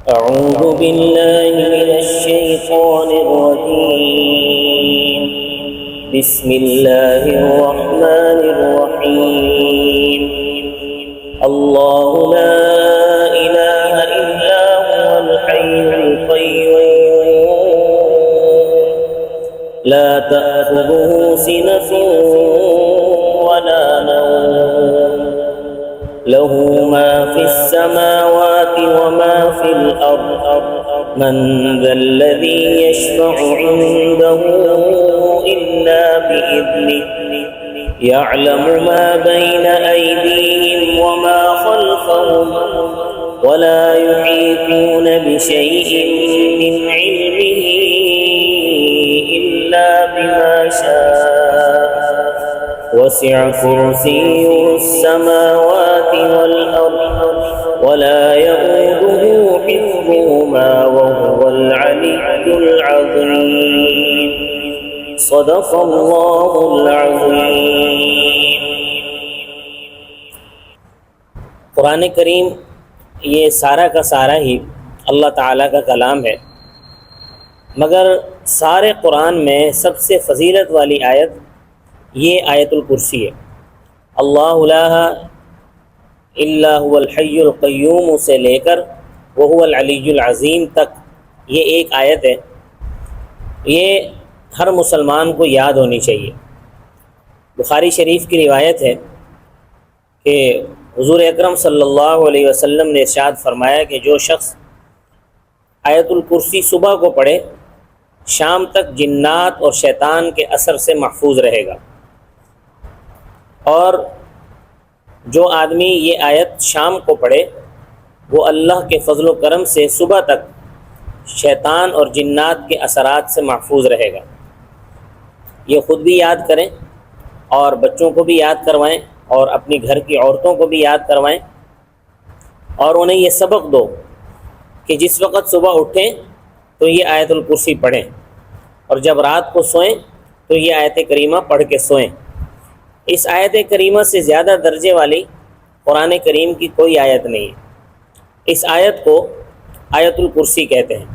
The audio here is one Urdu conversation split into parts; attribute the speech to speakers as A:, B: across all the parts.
A: أعوذ بالله من الشيطان الرجيم. بسم الله الرحمن الرحيم. الله لا إله إلا هو الحي القيوم لا تأخذه سنة ولا نوم له ما في السماوات وما في الأرض من ذا الذي يشفع عنده إلا بإذنه يعلم ما بين أيديهم وما خلفهم ولا يحيطون بشيء من علمه إلا بما شاء وسع كرسيه السماوات والأرض ولا يؤوده حفظهما وهو العلي العظيم. صدق اللہ العظیم. قرآن کریم یہ سارا کا سارا ہی اللہ تعالیٰ کا کلام ہے، مگر سارے قرآن میں سب سے فضیلت والی آیت یہ آیت الکرسی ہے. اللہ لا الا هو الحی القیوم سے لے کر وہو العلی العظیم تک یہ ایک آیت ہے. یہ ہر مسلمان کو یاد ہونی چاہیے. بخاری شریف کی روایت ہے کہ حضور اکرم صلی اللہ علیہ وسلم نے ارشاد فرمایا کہ جو شخص آیت الکرسی صبح کو پڑھے شام تک جنات اور شیطان کے اثر سے محفوظ رہے گا، اور جو آدمی یہ آیت شام کو پڑھے وہ اللہ کے فضل و کرم سے صبح تک شیطان اور جنات کے اثرات سے محفوظ رہے گا. یہ خود بھی یاد کریں اور بچوں کو بھی یاد کروائیں اور اپنی گھر کی عورتوں کو بھی یاد کروائیں، اور انہیں یہ سبق دو کہ جس وقت صبح اٹھیں تو یہ آیت الکرسی پڑھیں، اور جب رات کو سوئیں تو یہ آیت کریمہ پڑھ کے سوئیں. اس آیت کریمہ سے زیادہ درجے والی قرآن کریم کی کوئی آیت نہیں ہے. اس آیت کو آیت الکرسی کہتے ہیں.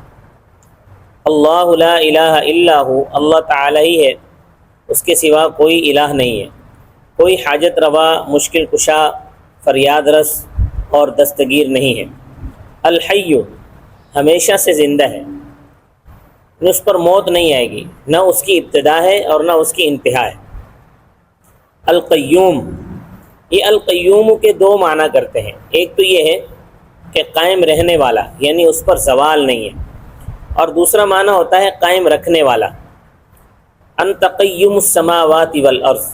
A: اللہ لا الہ الا ہو، اللہ تعالی ہی ہے، اس کے سوا کوئی الہ نہیں ہے. کوئی حاجت روا، مشکل کشا، فریاد رس اور دستگیر نہیں ہے. الحی، ہمیشہ سے زندہ ہے، اس پر موت نہیں آئے گی، نہ اس کی ابتدا ہے اور نہ اس کی انتہا ہے. القیوم، یہ القیوم کے دو معنی کرتے ہیں. ایک تو یہ ہے کہ قائم رہنے والا، یعنی اس پر زوال نہیں ہے، اور دوسرا معنی ہوتا ہے قائم رکھنے والا. انت قیم السماوات والارض،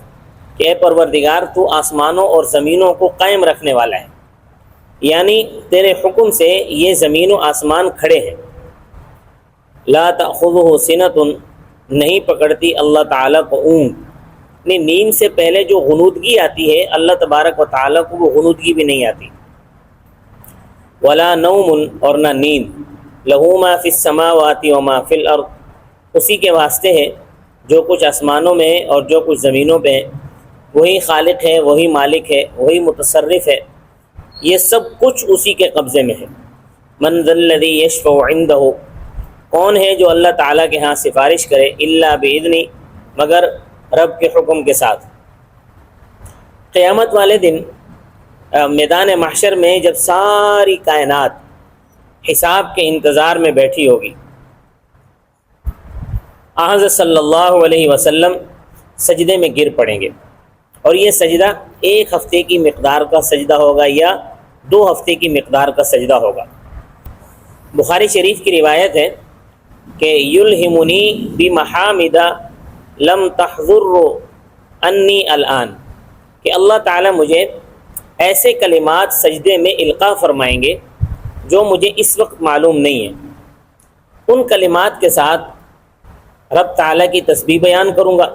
A: کہ اے پروردگار تو آسمانوں اور زمینوں کو قائم رکھنے والا ہے، یعنی تیرے حکم سے یہ زمین و آسمان کھڑے ہیں. لا تأخذہ سنۃ، نہیں پکڑتی اللہ تعالیٰ کو اونگ، نیند سے پہلے جو غنودگی آتی ہے اللہ تبارک و تعالیٰ کو وہ غنودگی بھی نہیں آتی. ولا نوم، اور نہ نیند. لہو ما فی السماوات وما فی الارض، اسی کے واسطے ہے جو کچھ آسمانوں میں اور جو کچھ زمینوں پہ ہے. وہی خالق ہے، وہی مالک ہے، وہی متصرف ہے، یہ سب کچھ اسی کے قبضے میں ہے. من ذا الذی یشفع عندہ، کون ہے جو اللہ تعالیٰ کے ہاں سفارش کرے، الا باذنہ، مگر رب کے حکم کے ساتھ. قیامت والے دن میدان محشر میں جب ساری کائنات حساب کے انتظار میں بیٹھی ہوگی، حضرت صلی اللہ علیہ وسلم سجدے میں گر پڑیں گے، اور یہ سجدہ 1 ہفتے کی مقدار کا سجدہ ہوگا یا 2 ہفتے کی مقدار کا سجدہ ہوگا. بخاری شریف کی روایت ہے کہ یلہمنی بمحامد لم تحضر انی الآن، کہ اللہ تعالیٰ مجھے ایسے کلمات سجدے میں القاء فرمائیں گے جو مجھے اس وقت معلوم نہیں ہے. ان کلمات کے ساتھ رب تعالیٰ کی تسبیح بیان کروں گا.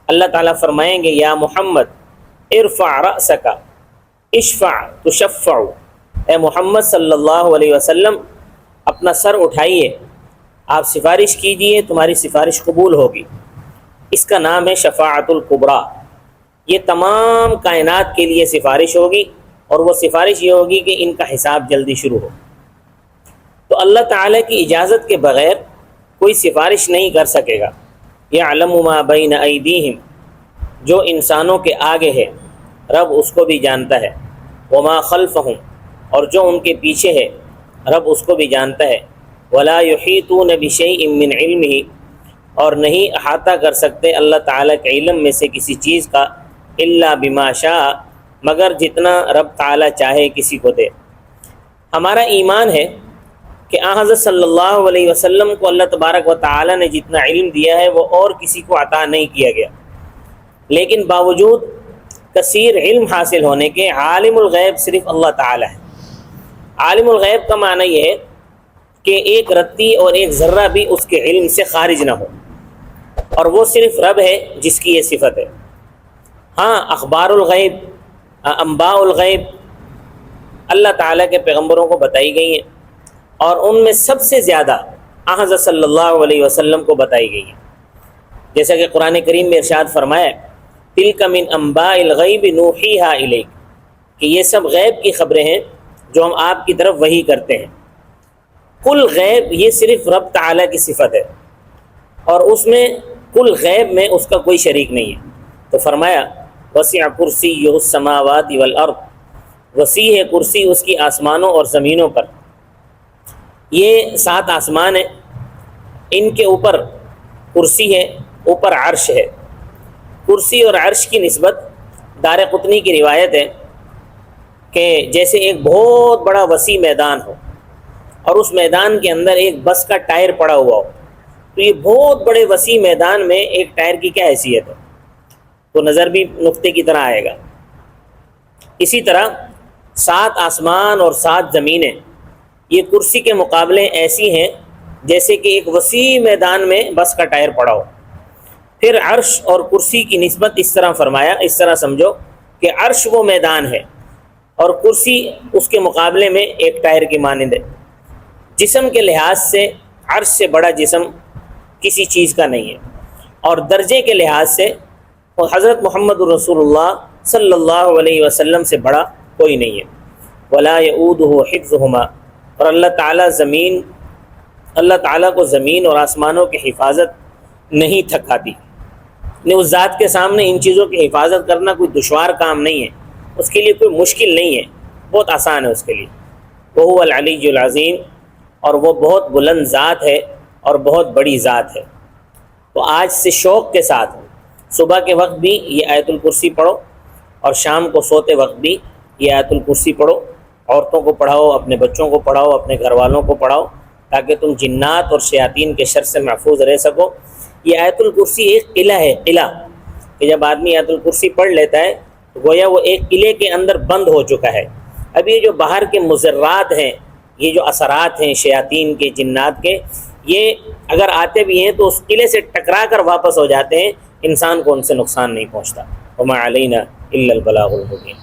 A: اللہ تعالیٰ فرمائیں گے یا محمد ارفع رأسک اشفع تشفع، اے محمد صلی اللہ علیہ وسلم اپنا سر اٹھائیے، آپ سفارش کیجئے، تمہاری سفارش قبول ہوگی. اس کا نام ہے شفاعت الکبریٰ. یہ تمام کائنات کے لیے سفارش ہوگی، اور وہ سفارش یہ ہوگی کہ ان کا حساب جلدی شروع ہو. تو تو اللہ تعالیٰ کی اجازت کے بغیر کوئی سفارش نہیں کر سکے گا۔ یعلم ما بین ایدیہم، جو انسانوں کے آگے ہے رب اس کو بھی جانتا ہے، وما خلفہم، اور جو ان کے پیچھے ہے رب اس کو بھی جانتا ہے، ولا یحیطون بشیء من علمہ، اور نہیں احاطہ کر سکتے اللہ تعالیٰ کے علم میں سے کسی چیز کا، الا بما شاء، مگر جتنا رب تعالیٰ چاہے کسی کو دے۔ ہمارا ایمان ہے کہ آن حضرت صلی اللہ علیہ وسلم کو اللہ تبارک و تعالیٰ نے جتنا علم دیا ہے وہ اور کسی کو عطا نہیں کیا گیا، لیکن باوجود کثیر علم حاصل ہونے کے عالم الغیب صرف اللہ تعالیٰ ہے۔ عالم الغیب کا معنی یہ ہے کہ ایک رتی اور ایک ذرہ بھی اس کے علم سے خارج نہ ہو، اور وہ صرف رب ہے جس کی یہ صفت ہے۔ ہاں، اخبار الغیب، انباء الغیب اللہ تعالیٰ کے پیغمبروں کو بتائی گئی ہیں، اور ان میں سب سے زیادہ حضرت صلی اللہ علیہ وسلم کو بتائی گئی ہیں، جیسا کہ قرآن کریم میں ارشاد فرمایا تلک من انباء الغیب نوحیہا الیک، کہ یہ سب غیب کی خبریں ہیں جو ہم آپ کی طرف وحی کرتے ہیں۔ کل غیب یہ صرف رب تعالیٰ کی صفت ہے، اور اس میں کل غیب میں اس کا کوئی شریک نہیں ہے۔ تو فرمایا وسع کرسیہ السماوات والارض، وسیع ہے کرسی اس کی آسمانوں اور زمینوں پر۔ یہ 7 آسمان ہیں، ان کے اوپر کرسی ہے، اوپر عرش ہے۔ کرسی اور عرش کی نسبت دارقطنی کی روایت ہے کہ جیسے ایک بہت بڑا وسیع میدان ہو اور اس میدان کے اندر ایک بس کا ٹائر پڑا ہوا ہو، تو یہ بہت بڑے وسیع میدان میں ایک ٹائر کی کیا حیثیت ہے، تو نظر بھی نقطے کی طرح آئے گا۔ اسی طرح 7 آسمان اور 7 زمینیں یہ کرسی کے مقابلے ایسی ہیں جیسے کہ ایک وسیع میدان میں بس کا ٹائر پڑا ہو۔ پھر عرش اور کرسی کی نسبت اس طرح فرمایا، اس طرح سمجھو کہ عرش وہ میدان ہے اور کرسی اس کے مقابلے میں ایک ٹائر کی مانند ہے۔ جسم کے لحاظ سے عرش سے بڑا جسم کسی چیز کا نہیں ہے، اور درجے کے لحاظ سے حضرت محمد رسول اللہ صلی اللہ علیہ وسلم سے بڑا کوئی نہیں ہے۔ ولا یؤودہ حفظہما، اور اللہ تعالیٰ کو زمین اور آسمانوں کی حفاظت نہیں تھکاتی۔ اس ذات کے سامنے ان چیزوں کی حفاظت کرنا کوئی دشوار کام نہیں ہے، اس کے لیے کوئی مشکل نہیں ہے، بہت آسان ہے اس کے لیے۔ وہو العلی العظیم، اور وہ بہت بلند ذات ہے اور بہت بڑی ذات ہے۔ تو آج سے شوق کے ساتھ صبح کے وقت بھی یہ آیت الکرسی پڑھو، اور شام کو سوتے وقت بھی یہ آیت الکرسی پڑھو۔ عورتوں کو پڑھاؤ، اپنے بچوں کو پڑھاؤ، اپنے گھر والوں کو پڑھاؤ، تاکہ تم جنات اور شیاطین کے شر سے محفوظ رہ سکو۔ یہ آیت الکرسی ایک قلعہ ہے، قلعہ کہ جب آدمی آیت الکرسی پڑھ لیتا ہے تو گویا وہ ایک قلعے کے اندر بند ہو چکا ہے۔ اب یہ جو باہر کے مضرات ہیں، یہ جو اثرات ہیں شیاطین کے، جنات کے، یہ اگر آتے بھی ہیں تو اس قلعے سے ٹکرا کر واپس ہو جاتے ہیں، انسان کو ان سے نقصان نہیں پہنچتا۔ وما علینا الا البلاغ المبین۔